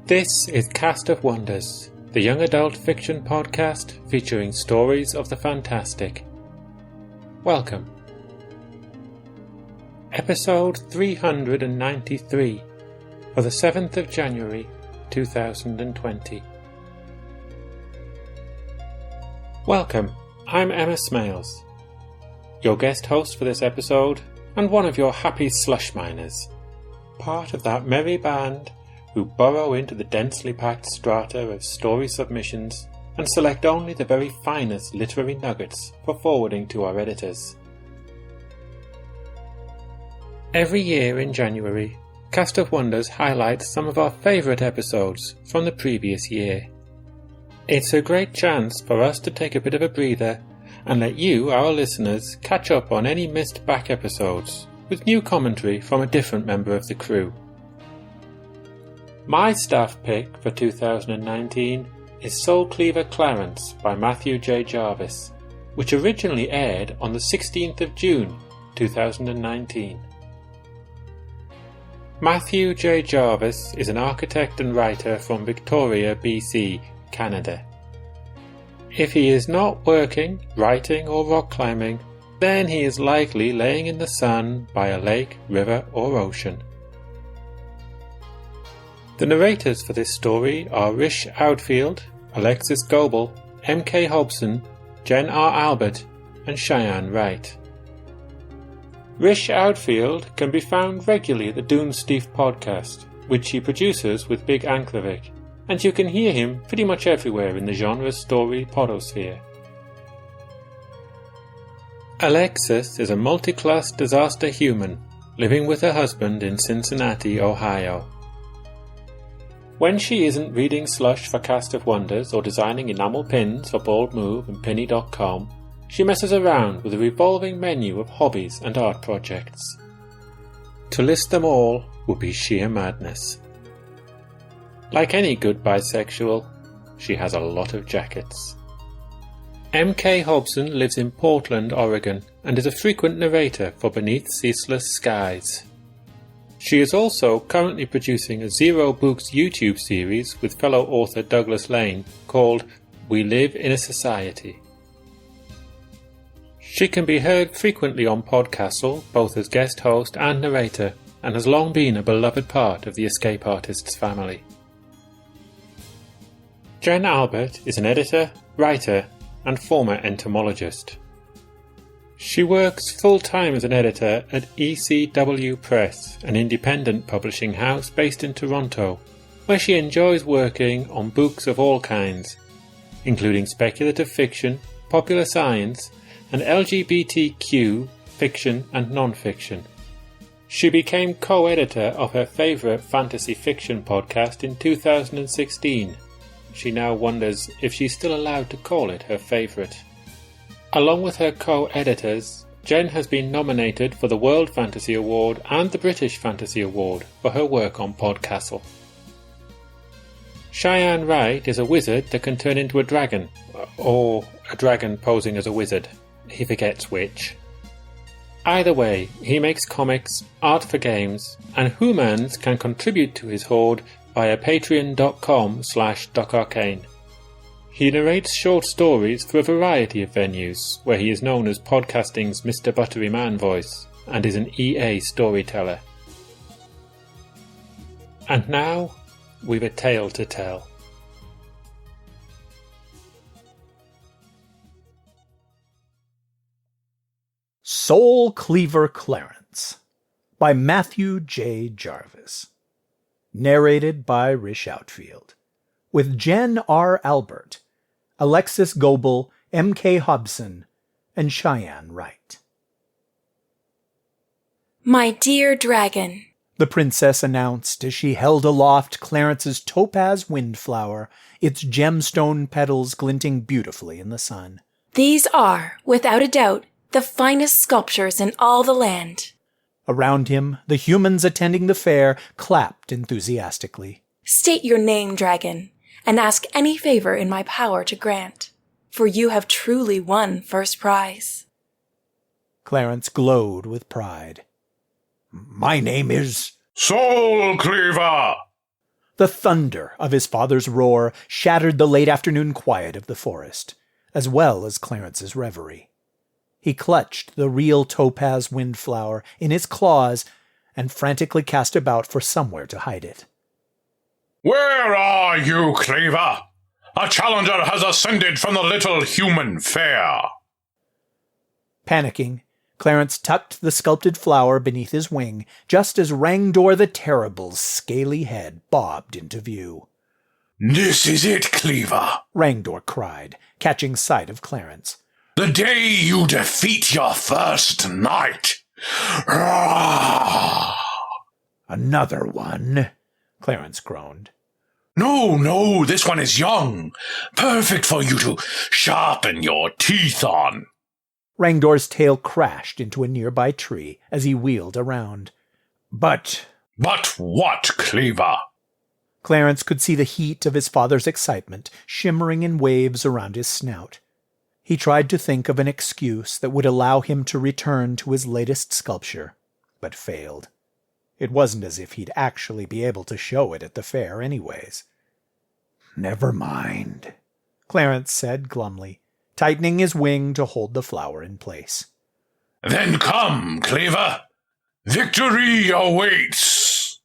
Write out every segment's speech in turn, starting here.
This is Cast of Wonders, the young adult fiction podcast featuring stories of the fantastic. Welcome. Episode 393 for the 7th of January 2020. Welcome, I'm Emma Smales, your guest host for this episode and one of your happy slush miners, part of that merry band who burrow into the densely packed strata of story submissions and select only the very finest literary nuggets for forwarding to our editors. Every year in January, Cast of Wonders highlights some of our favourite episodes from the previous year. It's a great chance for us to take a bit of a breather and let you, our listeners, catch up on any missed back episodes with new commentary from a different member of the crew. My staff pick for 2019 is Soul Cleaver Clarence by Matthew J. Jarvis, which originally aired on the 16th of June 2019. Matthew J. Jarvis is an architect and writer from Victoria, BC, Canada. If he is not working, writing or rock climbing, then he is likely laying in the sun by a lake, river or ocean. The narrators for this story are Rish Outfield, Alexis Goebel, M.K. Hobson, Jen R. Albert and Cheyenne Wright. Rish Outfield can be found regularly at the Doomstief podcast, which he produces with Big Anklavik, and you can hear him pretty much everywhere in the genre story podosphere. Alexis is a multi-class disaster human living with her husband in Cincinnati, Ohio. When she isn't reading slush for Cast of Wonders or designing enamel pins for Bold Move and Penny.com, she messes around with a revolving menu of hobbies and art projects. To list them all would be sheer madness. Like any good bisexual, she has a lot of jackets. M.K. Hobson lives in Portland, Oregon, and is a frequent narrator for Beneath Ceaseless Skies. She is also currently producing a Zero Books YouTube series with fellow author Douglas Lane called We Live in a Society. She can be heard frequently on Podcastle, both as guest host and narrator, and has long been a beloved part of the Escape Artists family. Jen Albert is an editor, writer, and former entomologist. She works full-time as an editor at ECW Press, an independent publishing house based in Toronto, where she enjoys working on books of all kinds, including speculative fiction, popular science, and LGBTQ fiction and non-fiction. She became co-editor of her favourite fantasy fiction podcast in 2016. She now wonders if she's still allowed to call it her favourite. Along with her co-editors, Jen has been nominated for the World Fantasy Award and the British Fantasy Award for her work on Podcastle. Cheyenne Wright is a wizard that can turn into a dragon, or a dragon posing as a wizard. He forgets which. Either way, he makes comics, art for games, and humans can contribute to his hoard via patreon.com/DocArcane. He narrates short stories for a variety of venues, where he is known as podcasting's Mr. Buttery Man voice, and is an EA storyteller. And now, we've a tale to tell. Soul Cleaver Clarence by Matthew J. Jarvis. Narrated by Rish Outfield. With Jen R. Albert, Alexis Goebel, M.K. Hobson, and Cheyenne Wright. My dear dragon, the princess announced as she held aloft Clarence's topaz windflower, its gemstone petals glinting beautifully in the sun. These are, without a doubt, the finest sculptures in all the land. Around him, the humans attending the fair clapped enthusiastically. State your name, dragon, and ask any favor in my power to grant, for you have truly won first prize. Clarence glowed with pride. My name is Soul Cleaver! The thunder of his father's roar shattered the late afternoon quiet of the forest, as well as Clarence's reverie. He clutched the real topaz windflower in his claws and frantically cast about for somewhere to hide it. "Where are you, Cleaver? A challenger has ascended from the little human fair." Panicking, Clarence tucked the sculpted flower beneath his wing just as Rangdor the Terrible's scaly head bobbed into view. "This is it, Cleaver," Rangdor cried, catching sight of Clarence. "The day you defeat your first knight." "Rah!" Another one, Clarence groaned. No, this one is young. Perfect for you to sharpen your teeth on." Rangdor's tail crashed into a nearby tree as he wheeled around. But what, Cleaver?" Clarence could see the heat of his father's excitement shimmering in waves around his snout. He tried to think of an excuse that would allow him to return to his latest sculpture, but failed. It wasn't as if he'd actually be able to show it at the fair anyways. "Never mind," Clarence said glumly, tightening his wing to hold the flower in place. "Then come, Cleaver. Victory awaits."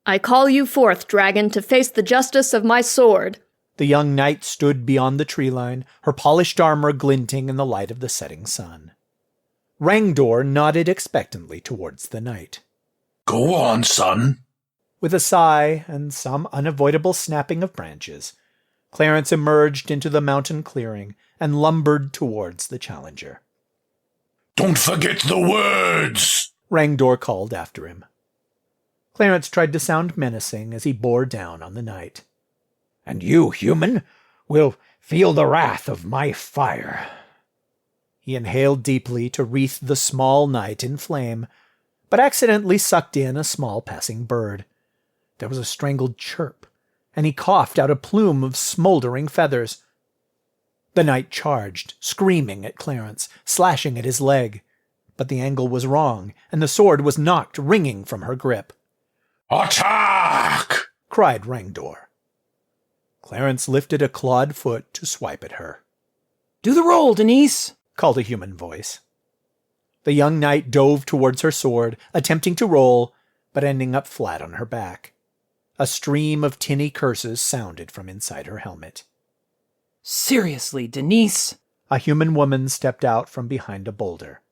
"I call you forth, dragon, to face the justice of my sword." The young knight stood beyond the tree line, her polished armor glinting in the light of the setting sun. Rangdor nodded expectantly towards the knight. "Go on, son." With a sigh and some unavoidable snapping of branches, Clarence emerged into the mountain clearing and lumbered towards the challenger. "Don't forget the words," Rangdor called after him. Clarence tried to sound menacing as he bore down on the knight. "And you, human, will feel the wrath of my fire." He inhaled deeply to wreath the small knight in flame, but accidentally sucked in a small passing bird. There was a strangled chirp, and he coughed out a plume of smoldering feathers. The knight charged, screaming at Clarence, slashing at his leg, but the angle was wrong, and the sword was knocked ringing from her grip. "Attack!" cried Rangdor. Clarence lifted a clawed foot to swipe at her. "Do the roll, Denise!" called a human voice. The young knight dove towards her sword, attempting to roll, but ending up flat on her back. A stream of tinny curses sounded from inside her helmet. "Seriously, Denise!" A human woman stepped out from behind a boulder.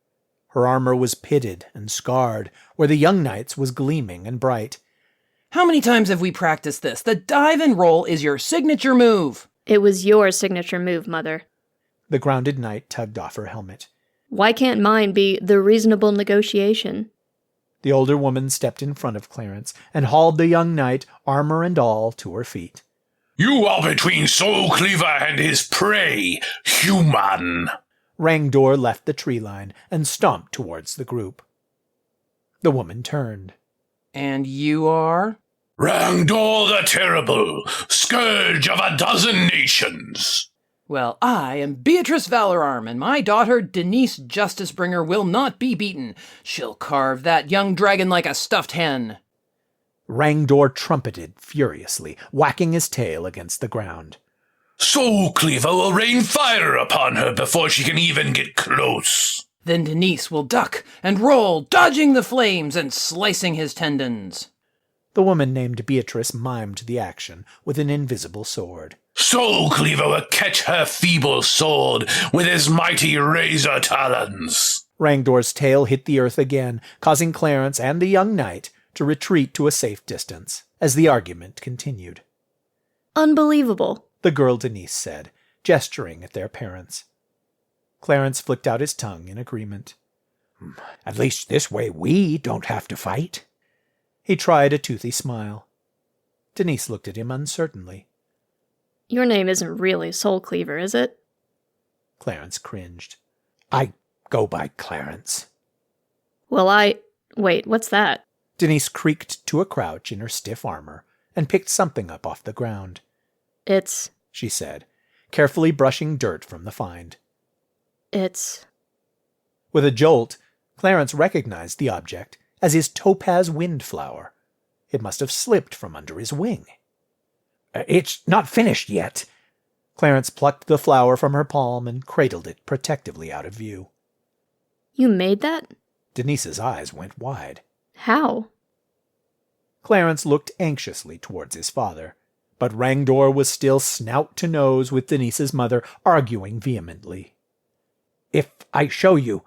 Her armor was pitted and scarred, where the young knight's was gleaming and bright. "How many times have we practiced this? The dive and roll is your signature move." "It was your signature move, Mother." The grounded knight tugged off her helmet. "Why can't mine be the reasonable negotiation?" The older woman stepped in front of Clarence and hauled the young knight, armor and all, to her feet. "You are between Soul Cleaver and his prey, human." Rangdor left the tree line and stomped towards the group. The woman turned. "And you are?" "Rangdor the Terrible, scourge of a dozen nations." "Well, I am Beatrice Valorarm, and my daughter, Denise Justicebringer, will not be beaten. She'll carve that young dragon like a stuffed hen." Rangdor trumpeted furiously, whacking his tail against the ground. "Soul Cleaver will rain fire upon her before she can even get close." Then Denise will duck and roll, dodging the flames and slicing his tendons. The woman named Beatrice mimed the action with an invisible sword. "Soul Cleaver will catch her feeble sword with his mighty razor talons." Rangdor's tail hit the earth again, causing Clarence and the young knight to retreat to a safe distance as the argument continued. "Unbelievable," the girl Denise said, gesturing at their parents. Clarence flicked out his tongue in agreement. "At least this way we don't have to fight." He tried a toothy smile. Denise looked at him uncertainly. "Your name isn't really Soul Cleaver, is it?" Clarence cringed. "I go by Clarence." "Well, Wait, what's that?" Denise creaked to a crouch in her stiff armor and picked something up off the ground. It's... she said, carefully brushing dirt from the find. It's... With a jolt, Clarence recognized the object as his topaz windflower. It must have slipped from under his wing. It's not finished yet. Clarence plucked the flower from her palm and cradled it protectively out of view. You made that? Denise's eyes went wide. How? Clarence looked anxiously towards his father, but Rangdor was still snout to nose with Denise's mother, arguing vehemently. If I show you,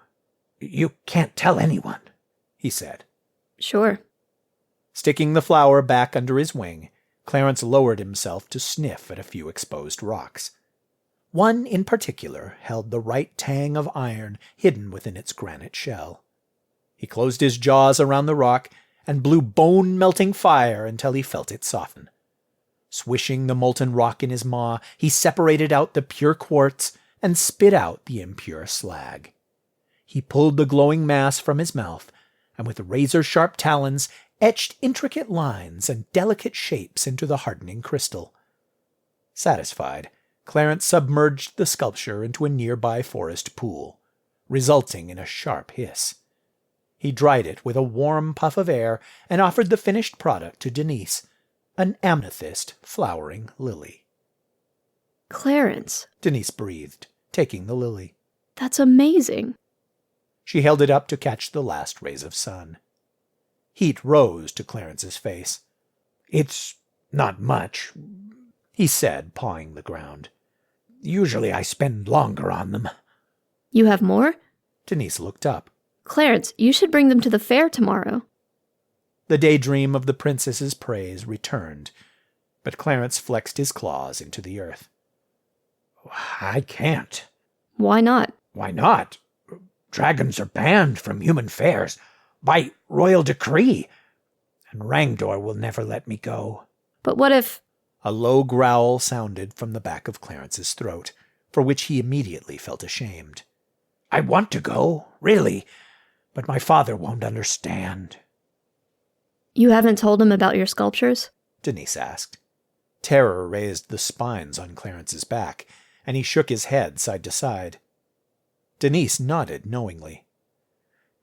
you can't tell anyone, he said. Sure. Sticking the flower back under his wing, Clarence lowered himself to sniff at a few exposed rocks. One in particular held the right tang of iron hidden within its granite shell. He closed his jaws around the rock and blew bone-melting fire until he felt it soften. Swishing the molten rock in his maw, he separated out the pure quartz and spit out the impure slag. He pulled the glowing mass from his mouth, and with razor-sharp talons etched intricate lines and delicate shapes into the hardening crystal. Satisfied, Clarence submerged the sculpture into a nearby forest pool, resulting in a sharp hiss. He dried it with a warm puff of air and offered the finished product to Denise, an amethyst flowering lily. Clarence, Denise breathed, taking the lily. that's amazing. She held it up to catch the last rays of sun. Heat rose to Clarence's face. It's not much, he said, pawing the ground. Usually I spend longer on them. You have more? Denise looked up. Clarence, you should bring them to the fair tomorrow. The daydream of the princess's praise returned, but Clarence flexed his claws into the earth. I can't. Why not? Why not? Dragons are banned from human fairs by royal decree, and Rangdor will never let me go. But what if... A low growl sounded from the back of Clarence's throat, for which he immediately felt ashamed. I want to go, really, but my father won't understand. You haven't told him about your sculptures? Denise asked. Terror raised the spines on Clarence's back, and he shook his head side to side. Denise nodded knowingly.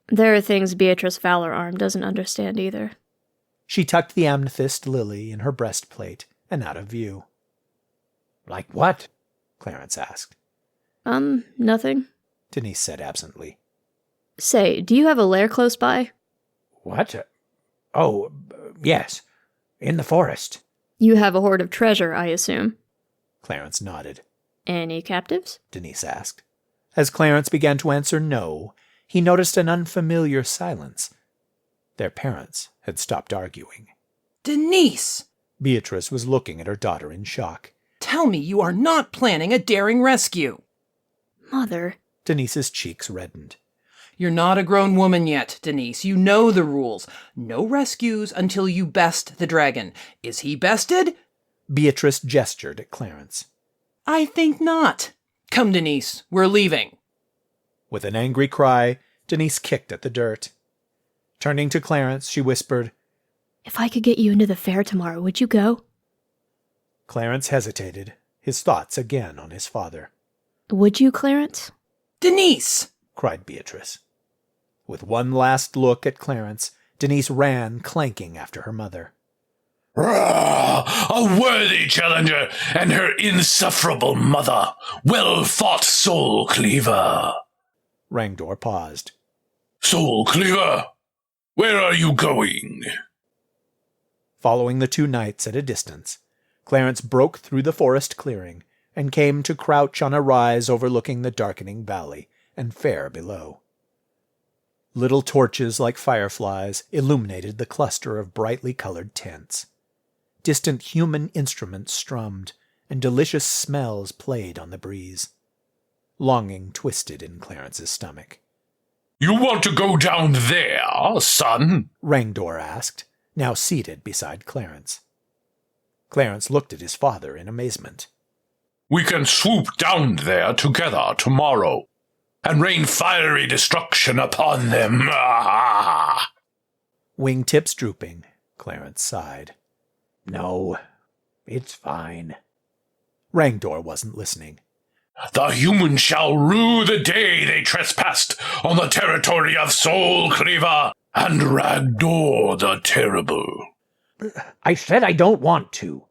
There are things Beatrice Valorarm doesn't understand either. She tucked the amethyst lily in her breastplate and out of view. Like what? Clarence asked. Nothing. Denise said absently. Say, do you have a lair close by? What? Oh, yes. In the forest. You have a hoard of treasure, I assume. Clarence nodded. Any captives? Denise asked. As Clarence began to answer no, he noticed an unfamiliar silence. Their parents had stopped arguing. Denise! Beatrice was looking at her daughter in shock. Tell me you are not planning a daring rescue. Mother. Denise's cheeks reddened. You're not a grown woman yet, Denise. You know the rules. No rescues until you best the dragon. Is he bested? Beatrice gestured at Clarence. I think not. Come, Denise. We're leaving. With an angry cry, Denise kicked at the dirt. Turning to Clarence, she whispered, If I could get you into the fair tomorrow, would you go? Clarence hesitated, his thoughts again on his father. Would you, Clarence? Denise! Cried Beatrice. With one last look at Clarence, Denise ran, clanking after her mother. A worthy challenger and her insufferable mother. Well fought, Soul Cleaver. Rangdor paused. Soul Cleaver, where are you going? Following the two knights at a distance, Clarence broke through the forest clearing and came to crouch on a rise overlooking the darkening valley and fair below. Little torches like fireflies illuminated the cluster of brightly colored tents. Distant human instruments strummed, and delicious smells played on the breeze. Longing twisted in Clarence's stomach. You want to go down there, son? Rangdor asked, now seated beside Clarence. Clarence looked at his father in amazement. We can swoop down there together tomorrow and rain fiery destruction upon them. Wingtips drooping, Clarence sighed. No, it's fine. Rangdor wasn't listening. The humans shall rue the day they trespassed on the territory of Soul Cleaver and Ragdor the Terrible. I said I don't want to.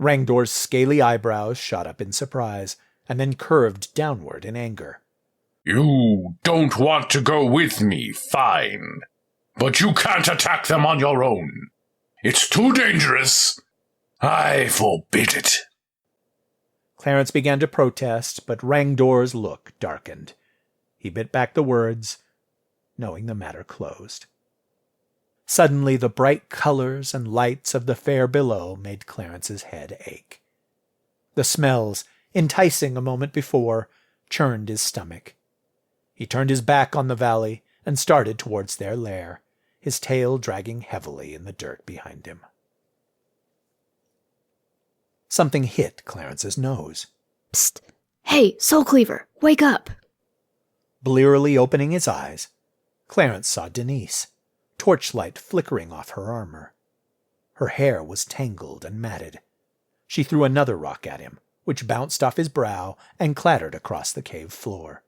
Rangdor's scaly eyebrows shot up in surprise, and then curved downward in anger. You don't want to go with me, fine. But you can't attack them on your own. It's too dangerous. I forbid it. Clarence began to protest, but Rangdor's look darkened. He bit back the words, knowing the matter closed. Suddenly the bright colors and lights of the fair below made Clarence's head ache. The smells, enticing a moment before, churned his stomach. He turned his back on the valley and started towards their lair, his tail dragging heavily in the dirt behind him. Something hit Clarence's nose. Psst! Hey, Soul Cleaver, wake up! Blearily opening his eyes, Clarence saw Denise, torchlight flickering off her armor. Her hair was tangled and matted. She threw another rock at him, which bounced off his brow and clattered across the cave floor.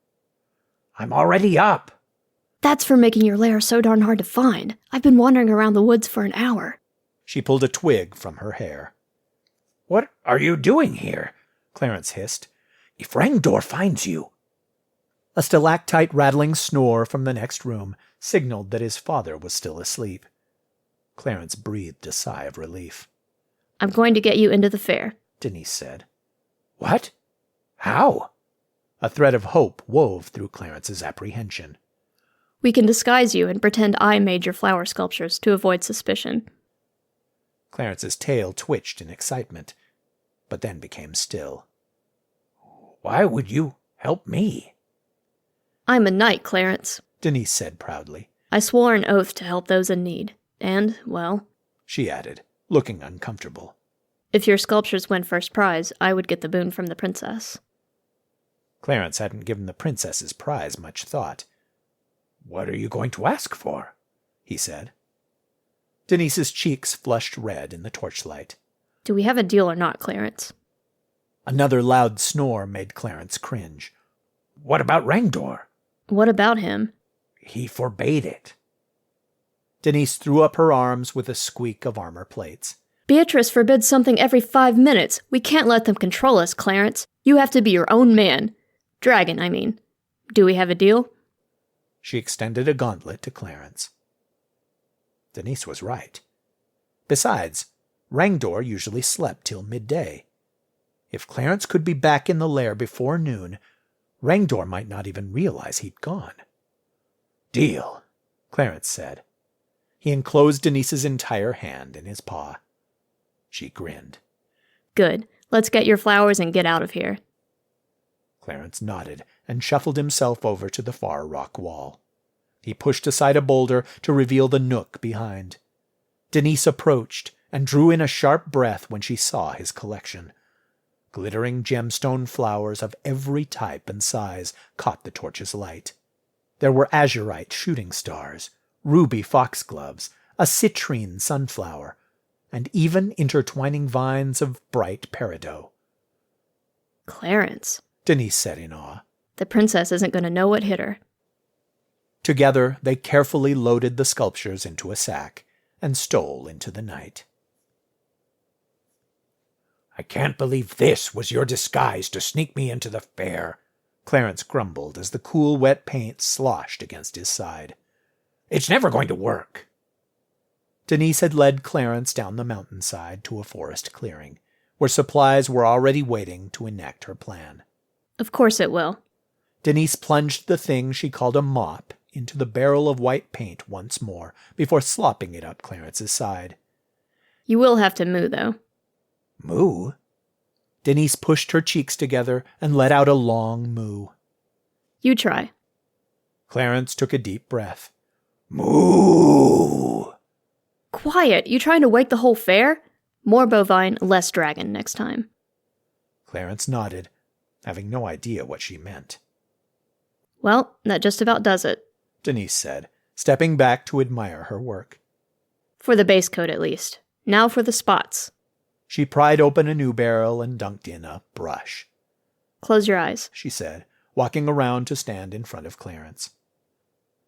I'm already up! That's for making your lair so darn hard to find. I've been wandering around the woods for an hour. She pulled a twig from her hair. What are you doing here? Clarence hissed. If Rangdor finds you... A stalactite rattling snore from the next room signaled that his father was still asleep. Clarence breathed a sigh of relief. I'm going to get you into the fair, Denise said. What? How? A thread of hope wove through Clarence's apprehension. We can disguise you and pretend I made your flower sculptures to avoid suspicion. Clarence's tail twitched in excitement, but then became still. Why would you help me? I'm a knight, Clarence, Denise said proudly. I swore an oath to help those in need. And, well, she added, looking uncomfortable. If your sculptures win first prize, I would get the boon from the princess. Clarence hadn't given the princess's prize much thought. What are you going to ask for? He said. Denise's cheeks flushed red in the torchlight. Do we have a deal or not, Clarence? Another loud snore made Clarence cringe. What about Rangdor? What about him? He forbade it. Denise threw up her arms with a squeak of armor plates. Beatrice forbids something every 5 minutes. We can't let them control us, Clarence. You have to be your own man. Dragon, I mean. Do we have a deal? She extended a gauntlet to Clarence. Denise was right. Besides, Rangdor usually slept till midday. If Clarence could be back in the lair before noon, Rangdor might not even realize he'd gone. Deal, Clarence said. He enclosed Denise's entire hand in his paw. She grinned. Good. Let's get your flowers and get out of here. Clarence nodded and shuffled himself over to the far rock wall. He pushed aside a boulder to reveal the nook behind. Denise approached and drew in a sharp breath when she saw his collection. Glittering gemstone flowers of every type and size caught the torch's light. There were azurite shooting stars, ruby foxgloves, a citrine sunflower, and even intertwining vines of bright peridot. Clarence, Denise said in awe. The princess isn't going to know what hit her. Together they carefully loaded the sculptures into a sack and stole into the night. I can't believe this was your disguise to sneak me into the fair, Clarence grumbled as the cool, wet paint sloshed against his side. It's never going to work. Denise had led Clarence down the mountainside to a forest clearing, where supplies were already waiting to enact her plan. Of course it will. Denise plunged the thing she called a mop into the barrel of white paint once more, before slopping it up Clarence's side. You will have to moo, though. Moo? Denise pushed her cheeks together and let out a long moo. You try. Clarence took a deep breath. Moo! Quiet! You trying to wake the whole fair? More bovine, less dragon next time. Clarence nodded, having no idea what she meant. Well, that just about does it, Denise said, stepping back to admire her work. For the base coat, at least. Now for the spots. She pried open a new barrel and dunked in a brush. Close your eyes, she said, walking around to stand in front of Clarence.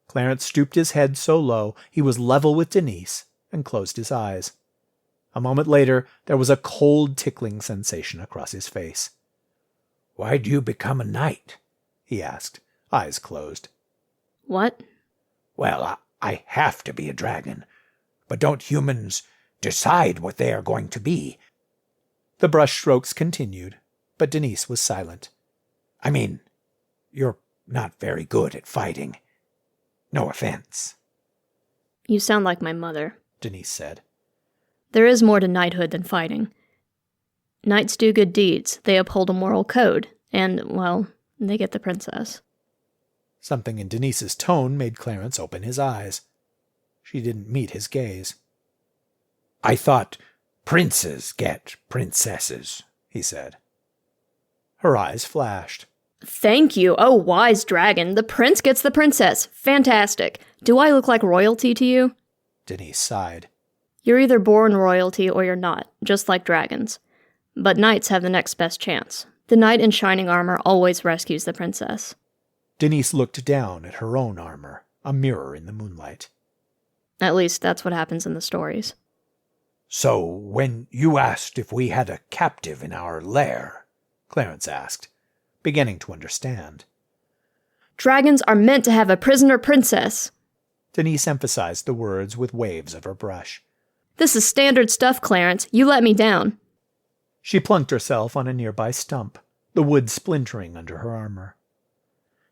Clarence stooped his head so low he was level with Denise and closed his eyes. A moment later, there was a cold tickling sensation across his face. "Why do you become a knight?" he asked, eyes closed. What? "Well, I have to be a dragon. But don't humans decide what they are going to be?" The brushstrokes continued, but Denise was silent. "I mean, you're not very good at fighting. No offense," You sound like my mother, Denise said. There is more to knighthood than fighting. Knights do good deeds, they uphold a moral code, and, well, they get the princess. Something in Denise's tone made Clarence open his eyes. She didn't meet his gaze. "I thought princes get princesses," he said. Her eyes flashed. Thank you, oh wise dragon, the prince gets the princess. Fantastic. Do I look like royalty to you? Denise sighed. You're either born royalty or you're not, just like dragons. But knights have the next best chance. The knight in shining armor always rescues the princess. Denise looked down at her own armor, a mirror in the moonlight. At least that's what happens in the stories. "So, when you asked if we had a captive in our lair," Clarence asked, beginning to understand. Dragons are meant to have a prisoner princess. Denise emphasized the words with waves of her brush. This is standard stuff, Clarence. You let me down. She plunked herself on a nearby stump, the wood splintering under her armor.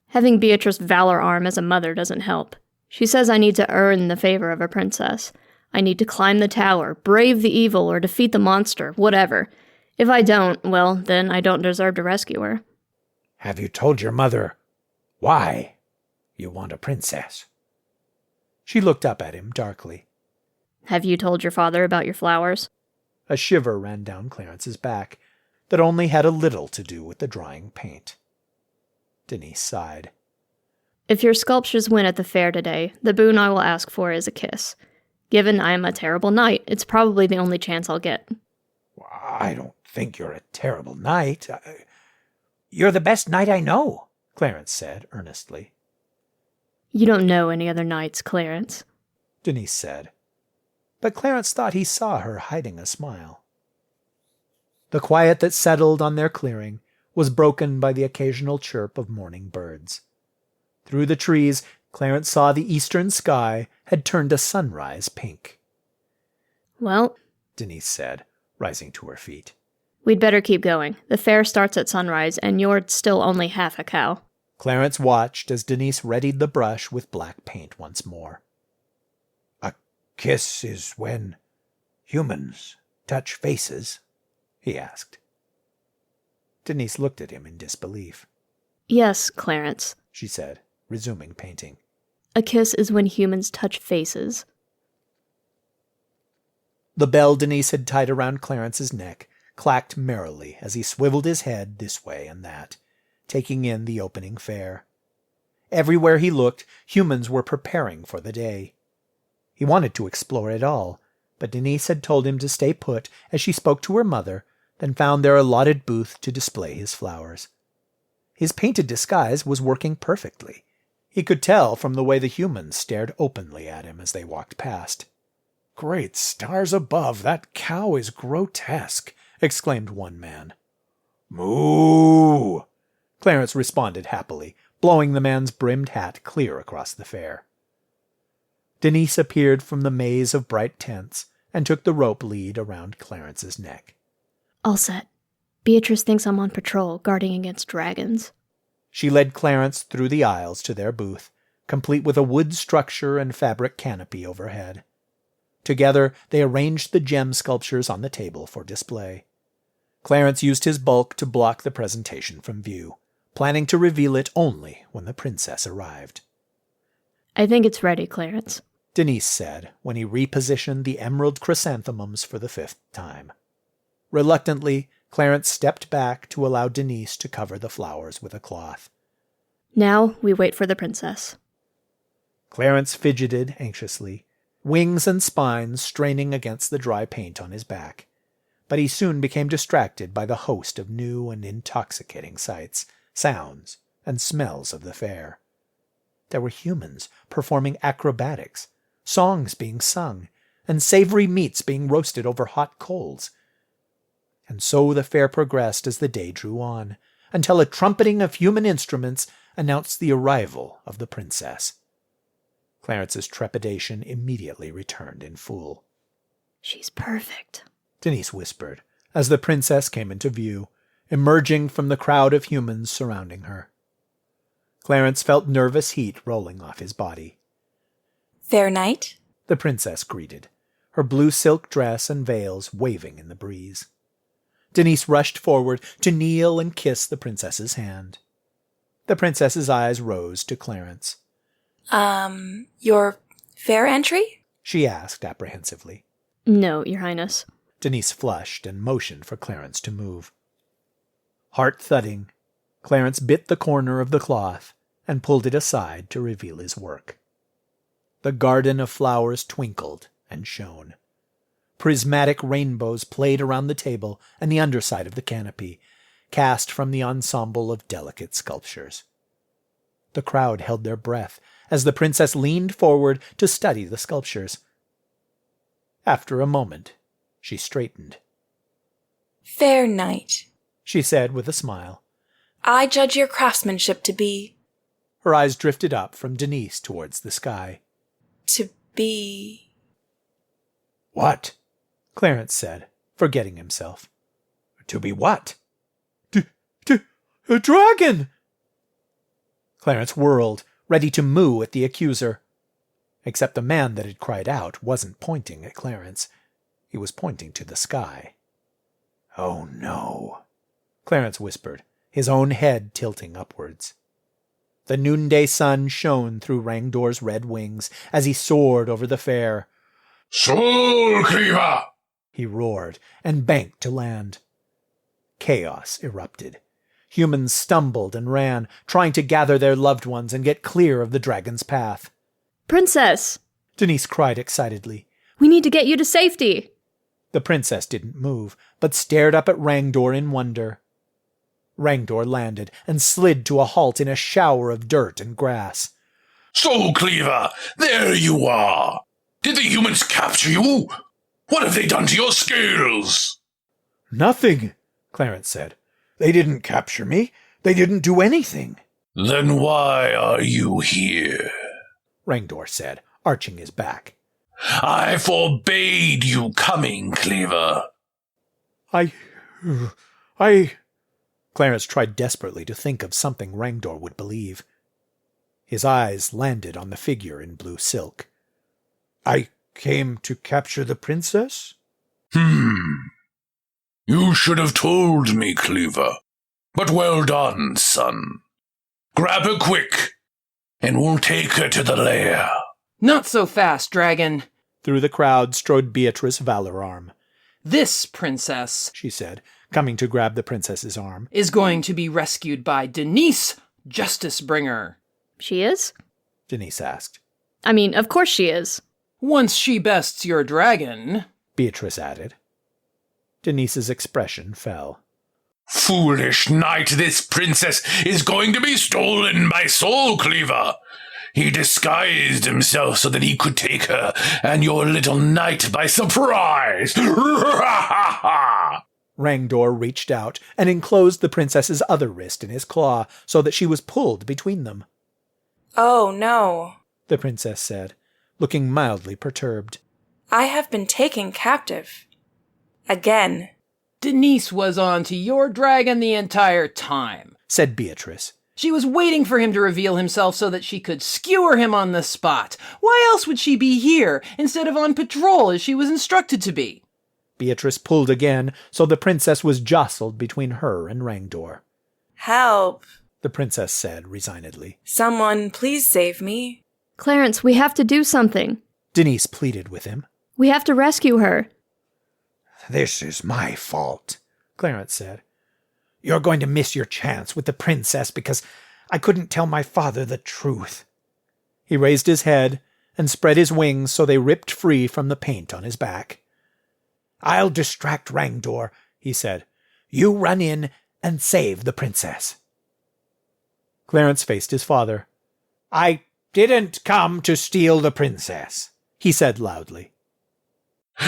Having Beatrice Valorarm as a mother doesn't help. She says I need to earn the favor of a princess. I need to climb the tower, brave the evil, or defeat the monster, whatever. If I don't, well, then I don't deserve to rescue her. "Have you told your mother why you want a princess?" She looked up at him darkly. Have you told your father about your flowers? A shiver ran down Clarence's back that only had a little to do with the drying paint. Denise sighed. If your sculptures win at the fair today, the boon I will ask for is a kiss. Given I am a terrible knight, it's probably the only chance I'll get. "I don't think you're a terrible knight. You're the best knight I know," Clarence said earnestly. You don't know any other knights, Clarence, Denise said. But Clarence thought he saw her hiding a smile. The quiet that settled on their clearing was broken by the occasional chirp of morning birds. Through the trees, Clarence saw the eastern sky had turned a sunrise pink. Well, Denise said, rising to her feet. We'd better keep going. The fair starts at sunrise, and you're still only half a cow. Clarence watched as Denise readied the brush with black paint once more. "A kiss is when humans touch faces?" he asked. Denise looked at him in disbelief. Yes, Clarence, she said, resuming painting. A kiss is when humans touch faces. The bell Denise had tied around Clarence's neck clacked merrily as he swiveled his head this way and that, taking in the opening fair. Everywhere he looked, humans were preparing for the day. He wanted to explore it all, but Denise had told him to stay put as she spoke to her mother, then found their allotted booth to display his flowers. His painted disguise was working perfectly. He could tell from the way the humans stared openly at him as they walked past. "Great stars above, that cow is grotesque," exclaimed one man. "Moo!" Clarence responded happily, blowing the man's brimmed hat clear across the fair. Denise appeared from the maze of bright tents and took the rope lead around Clarence's neck. All set. Beatrice thinks I'm on patrol, guarding against dragons. She led Clarence through the aisles to their booth, complete with a wood structure and fabric canopy overhead. Together, they arranged the gem sculptures on the table for display. Clarence used his bulk to block the presentation from view, planning to reveal it only when the princess arrived. I think it's ready, Clarence, Denise said when he repositioned the emerald chrysanthemums for the 5th time. Reluctantly, Clarence stepped back to allow Denise to cover the flowers with a cloth. Now we wait for the princess. Clarence fidgeted anxiously, wings and spines straining against the dry paint on his back. But he soon became distracted by the host of new and intoxicating sights, sounds, and smells of the fair. There were humans performing acrobatics, songs being sung, and savory meats being roasted over hot coals. And so the fair progressed as the day drew on, until a trumpeting of human instruments announced the arrival of the princess. Clarence's trepidation immediately returned in full. She's perfect, Denise whispered, as the princess came into view, emerging from the crowd of humans surrounding her. Clarence felt nervous heat rolling off his body. Fair night? The princess greeted, her blue silk dress and veils waving in the breeze. Denise rushed forward to kneel and kiss the princess's hand. The princess's eyes rose to Clarence. Your fair entry? She asked apprehensively. No, Your Highness. Denise flushed and motioned for Clarence to move. Heart thudding, Clarence bit the corner of the cloth and pulled it aside to reveal his work. The garden of flowers twinkled and shone. Prismatic rainbows played around the table and the underside of the canopy, cast from the ensemble of delicate sculptures. The crowd held their breath as the princess leaned forward to study the sculptures. After a moment, she straightened. Fair night, she said with a smile. I judge your craftsmanship to be... Her eyes drifted up from Denise towards the sky. To be... What? Clarence said, forgetting himself. To be what? A dragon! Clarence whirled, ready to moo at the accuser. Except the man that had cried out wasn't pointing at Clarence. He was pointing to the sky. Oh no, Clarence whispered, his own head tilting upwards. The noonday sun shone through Rangdor's red wings as he soared over the fair. Soul Cleaver! He roared and banked to land. Chaos erupted. Humans stumbled and ran, trying to gather their loved ones and get clear of the dragon's path. Princess! Denise cried excitedly. We need to get you to safety! The princess didn't move, but stared up at Rangdor in wonder. Rangdor landed and slid to a halt in a shower of dirt and grass. Soul Cleaver, there you are! Did the humans capture you? What have they done to your scales? Nothing, Clarence said. They didn't capture me. They didn't do anything. Then why are you here? Rangdor said, arching his back. I forbade you coming, Cleaver. I... Clarence tried desperately to think of something Rangdor would believe. His eyes landed on the figure in blue silk. I came to capture the princess? You should have told me, Cleaver. But well done, son. Grab her quick, and we'll take her to the lair. Not so fast, dragon. Through the crowd strode Beatrice Valorarm. This princess, she said, coming to grab the princess's arm, is going to be rescued by Denise, Justice Bringer. She is? Denise asked. I mean, of course she is. Once she bests your dragon, Beatrice added. Denise's expression fell. Foolish knight, this princess is going to be stolen by Soul Cleaver. He disguised himself so that he could take her and your little knight by surprise. Rangdor reached out and enclosed the princess's other wrist in his claw so that she was pulled between them. Oh, no, the princess said, looking mildly perturbed. I have been taken captive. Again. Denise was on to your dragon the entire time, said Beatrice. She was waiting for him to reveal himself so that she could skewer him on the spot. Why else would she be here instead of on patrol as she was instructed to be? Beatrice pulled again, so the princess was jostled between her and Rangdor. Help, the princess said resignedly. Someone please save me. Clarence, we have to do something. Denise pleaded with him. We have to rescue her. This is my fault, Clarence said. You're going to miss your chance with the princess because I couldn't tell my father the truth. He raised his head and spread his wings so they ripped free from the paint on his back. I'll distract Rangdor, he said. You run in and save the princess. Clarence faced his father. I didn't come to steal the princess, he said loudly.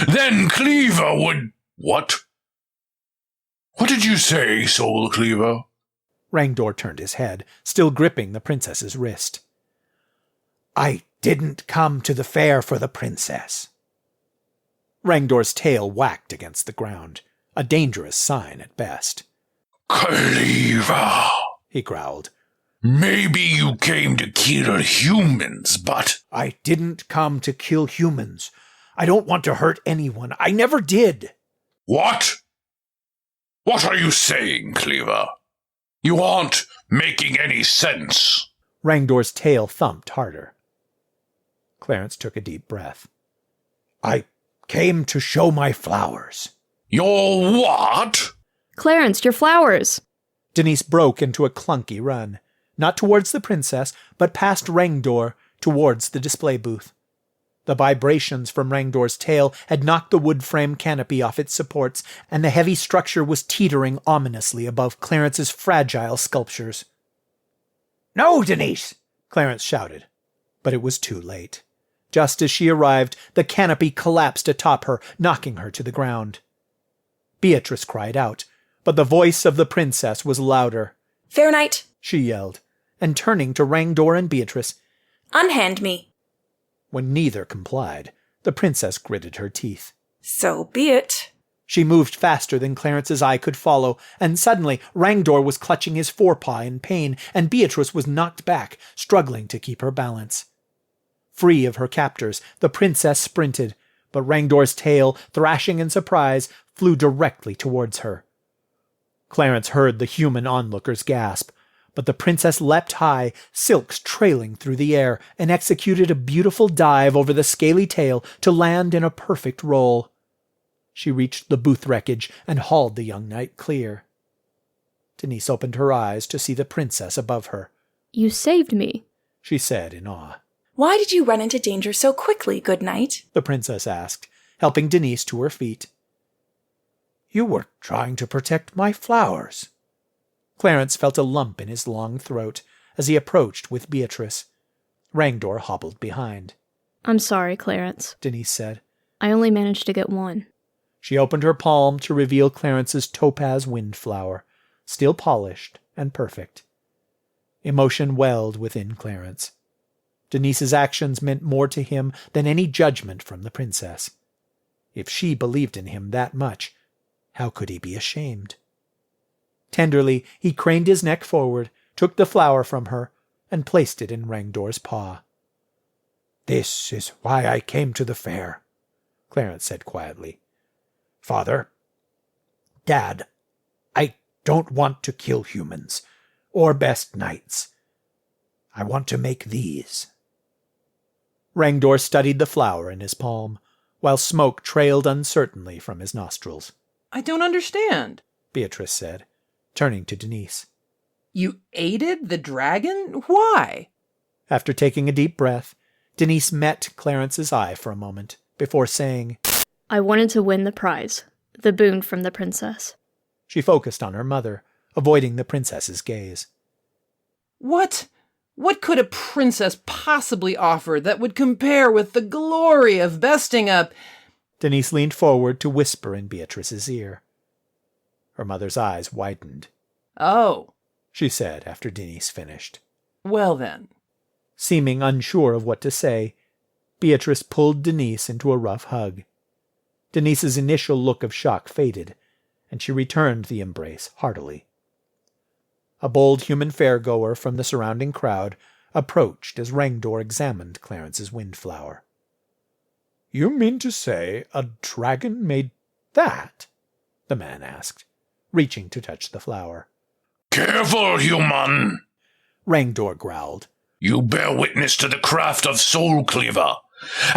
Then Cleaver would... What? What did you say, Soul Cleaver? Rangdor turned his head, still gripping the princess's wrist. I didn't come to the fair for the princess. Rangdor's tail whacked against the ground, a dangerous sign at best. Cleaver, he growled. Maybe you came to kill humans, but... I didn't come to kill humans. I don't want to hurt anyone. I never did. What? What are you saying, Cleaver? You aren't making any sense. Rangdor's tail thumped harder. Clarence took a deep breath. I came to show my flowers. Your what? Clarence, your flowers. Denise broke into a clunky run, not towards the princess, but past Rangdor, towards the display booth. The vibrations from Rangdor's tail had knocked the wood frame canopy off its supports, and the heavy structure was teetering ominously above Clarence's fragile sculptures. No, Denise! Clarence shouted, but it was too late. Just as she arrived, the canopy collapsed atop her, knocking her to the ground. Beatrice cried out, but the voice of the princess was louder. Fair knight, she yelled, and turning to Rangdor and Beatrice, unhand me. When neither complied, the princess gritted her teeth. So be it. She moved faster than Clarence's eye could follow, and suddenly Rangdor was clutching his forepaw in pain, and Beatrice was knocked back, struggling to keep her balance. Free of her captors, the princess sprinted, but Rangdor's tail, thrashing in surprise, flew directly towards her. Clarence heard the human onlookers gasp, but the princess leapt high, silks trailing through the air, and executed a beautiful dive over the scaly tail to land in a perfect roll. She reached the booth wreckage and hauled the young knight clear. Denise opened her eyes to see the princess above her. You saved me, she said in awe. Why did you run into danger so quickly, good knight? The princess asked, helping Denise to her feet. You were trying to protect my flowers. Clarence felt a lump in his long throat as he approached with Beatrice. Rangdor hobbled behind. I'm sorry, Clarence, Denise said. I only managed to get one. She opened her palm to reveal Clarence's topaz windflower, still polished and perfect. Emotion welled within Clarence. Denise's actions meant more to him than any judgment from the princess. If she believed in him that much, how could he be ashamed? Tenderly, he craned his neck forward, took the flower from her, and placed it in Rangdor's paw. This is why I came to the fair, Clarence said quietly. Father, Dad, I don't want to kill humans, or best knights. I want to make these. Rangdor studied the flower in his palm, while smoke trailed uncertainly from his nostrils. I don't understand, Beatrice said, turning to Denise. You aided the dragon? Why? After taking a deep breath, Denise met Clarence's eye for a moment, before saying, I wanted to win the prize, the boon from the princess. She focused on her mother, avoiding the princess's gaze. What could a princess possibly offer that would compare with the glory of besting a... Denise leaned forward to whisper in Beatrice's ear. Her mother's eyes widened. Oh, she said after Denise finished. Well then. Seeming unsure of what to say, Beatrice pulled Denise into a rough hug. Denise's initial look of shock faded, and she returned the embrace heartily. A bold human fairgoer from the surrounding crowd approached as Rangdor examined Clarence's windflower. You mean to say a dragon made that? The man asked, reaching to touch the flower. Careful, human! Rangdor growled. You bear witness to the craft of Soul Cleaver,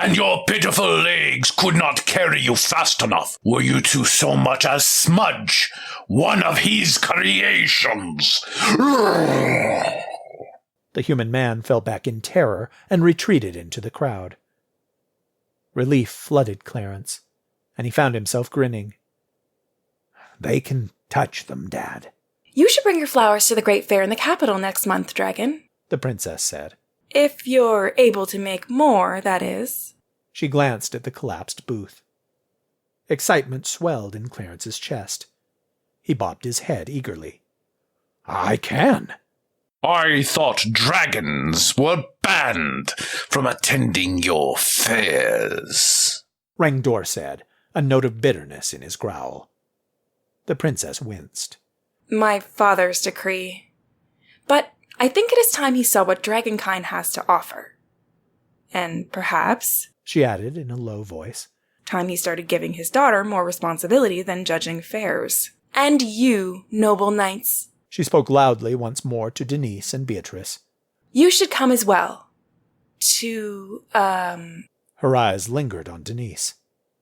and your pitiful legs could not carry you fast enough were you to so much as smudge one of his creations. The human man fell back in terror and retreated into the crowd. Relief flooded Clarence, and he found himself grinning. They can touch them, Dad. You should bring your flowers to the great fair in the capital next month, Dragon, the princess said. If you're able to make more, that is. She glanced at the collapsed booth. Excitement swelled in Clarence's chest. He bobbed his head eagerly. "I can." I thought dragons were banned from attending your fairs, Rangdor said, a note of bitterness in his growl. The princess winced. My father's decree. But I think it is time he saw what dragonkind has to offer. And perhaps, she added in a low voice, time he started giving his daughter more responsibility than judging fairs. And you, noble knights. She spoke loudly once more to Denise and Beatrice. You should come as well. To, Her eyes lingered on Denise.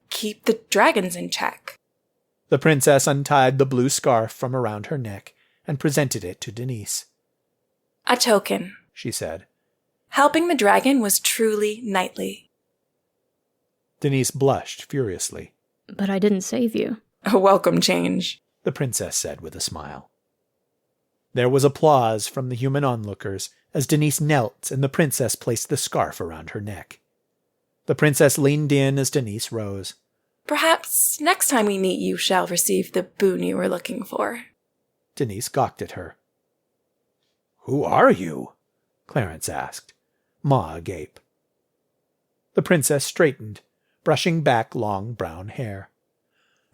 Keep the dragons in check. The princess untied the blue scarf from around her neck and presented it to Denise. A token, she said. Helping the dragon was truly knightly. Denise blushed furiously. But I didn't save you. A welcome change, the princess said with a smile. There was applause from the human onlookers as Denise knelt and the princess placed the scarf around her neck. The princess leaned in as Denise rose. Perhaps next time we meet you shall receive the boon you were looking for. Denise gawked at her. Who are you? Clarence asked, maw agape. The princess straightened, brushing back long brown hair.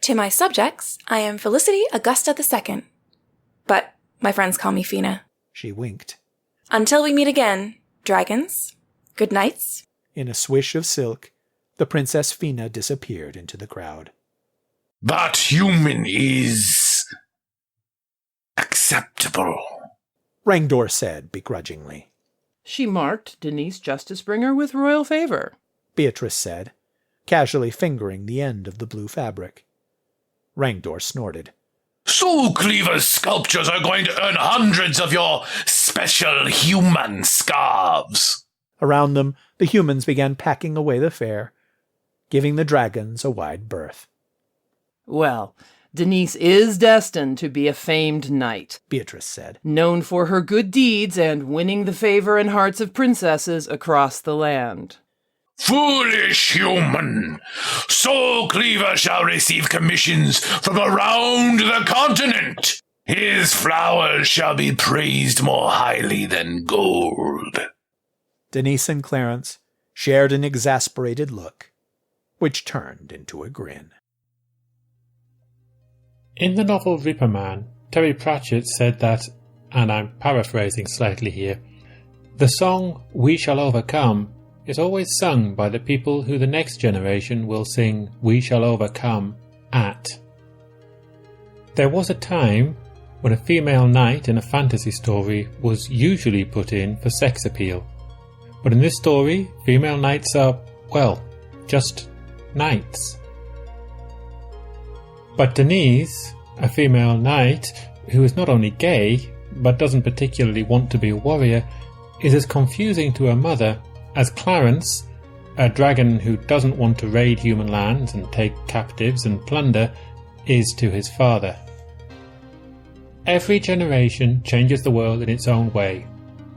To my subjects, I am Felicity Augusta II. But my friends call me Fina. She winked. Until we meet again, dragons, good nights. In a swish of silk, the Princess Fina disappeared into the crowd. But human is acceptable, Rangdor said begrudgingly. She marked Denise Justicebringer with royal favor, Beatrice said, casually fingering the end of the blue fabric. Rangdor snorted. So Cleaver's sculptures are going to earn hundreds of your special human scarves. Around them, the humans began packing away the fare, giving the dragons a wide berth. Well, Denise is destined to be a famed knight, Beatrice said, known for her good deeds and winning the favor and hearts of princesses across the land. Foolish human! So Cleaver shall receive commissions from around the continent. His flowers shall be praised more highly than gold. Denise and Clarence shared an exasperated look, which turned into a grin. In the novel Reaperman, Terry Pratchett said that, and I'm paraphrasing slightly here, the song We Shall Overcome is always sung by the people who the next generation will sing We Shall Overcome at. There was a time when a female knight in a fantasy story was usually put in for sex appeal. But in this story, female knights are, well, just knights. But Denise, a female knight who is not only gay, but doesn't particularly want to be a warrior, is as confusing to her mother as Clarence, a dragon who doesn't want to raid human lands and take captives and plunder, is to his father. Every generation changes the world in its own way.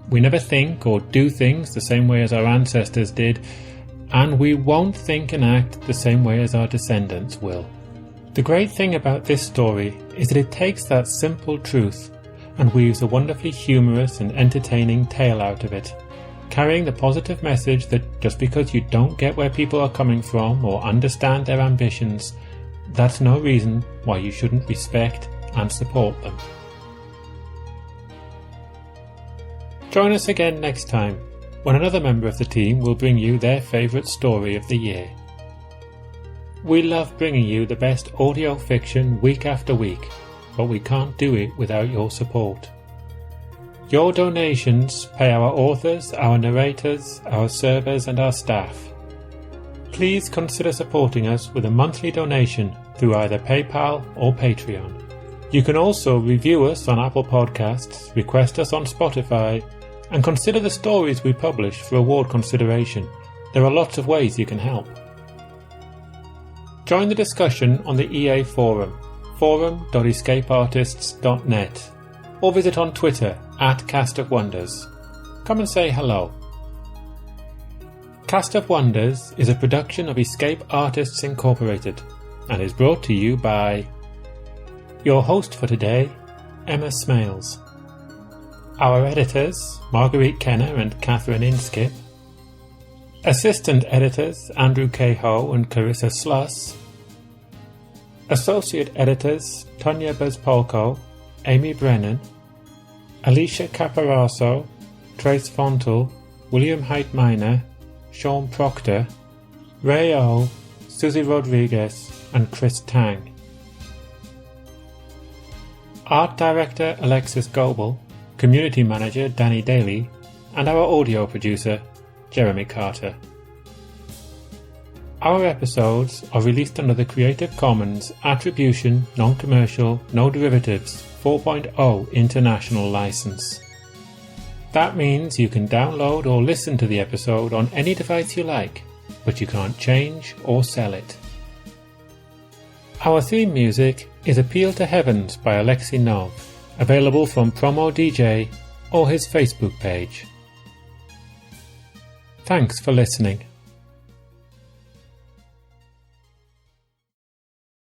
We never think or do things the same way as our ancestors did, and we won't think and act the same way as our descendants will. The great thing about this story is that it takes that simple truth and weaves a wonderfully humorous and entertaining tale out of it, carrying the positive message that just because you don't get where people are coming from or understand their ambitions, that's no reason why you shouldn't respect and support them. Join us again next time, when another member of the team will bring you their favourite story of the year. We love bringing you the best audio fiction week after week, but we can't do it without your support. Your donations pay our authors, our narrators, our servers and our staff. Please consider supporting us with a monthly donation through either PayPal or Patreon. You can also review us on Apple Podcasts, request us on Spotify, and consider the stories we publish for award consideration. There are lots of ways you can help. Join the discussion on the EA forum, forum.escapeartists.net, or visit on Twitter @Cast of Wonders. Come and say hello. Cast of Wonders is a production of Escape Artists Incorporated. and is brought to you by your host for today, Emma Smales. Our editors, Marguerite Kenner and Catherine Inskip. Assistant editors, Andrew Cahoe and Carissa Sluss. Associate editors, Tonya Bezpolko, Amy Brennan, Alicia Caparaso, Trace Fontel, William Haidt Minor, Sean Proctor, Ray O, Susie Rodriguez, and Chris Tang. Art Director Alexis Goebel, Community Manager Danny Daly, and our audio producer Jeremy Carter. Our episodes are released under the Creative Commons Attribution, Non-Commercial, No Derivatives 4.0 International License. That means you can download or listen to the episode on any device you like, but you can't change or sell it. Our theme music is Appeal to Heavens by Alexei Nov, available from Promo DJ or his Facebook page. Thanks for listening.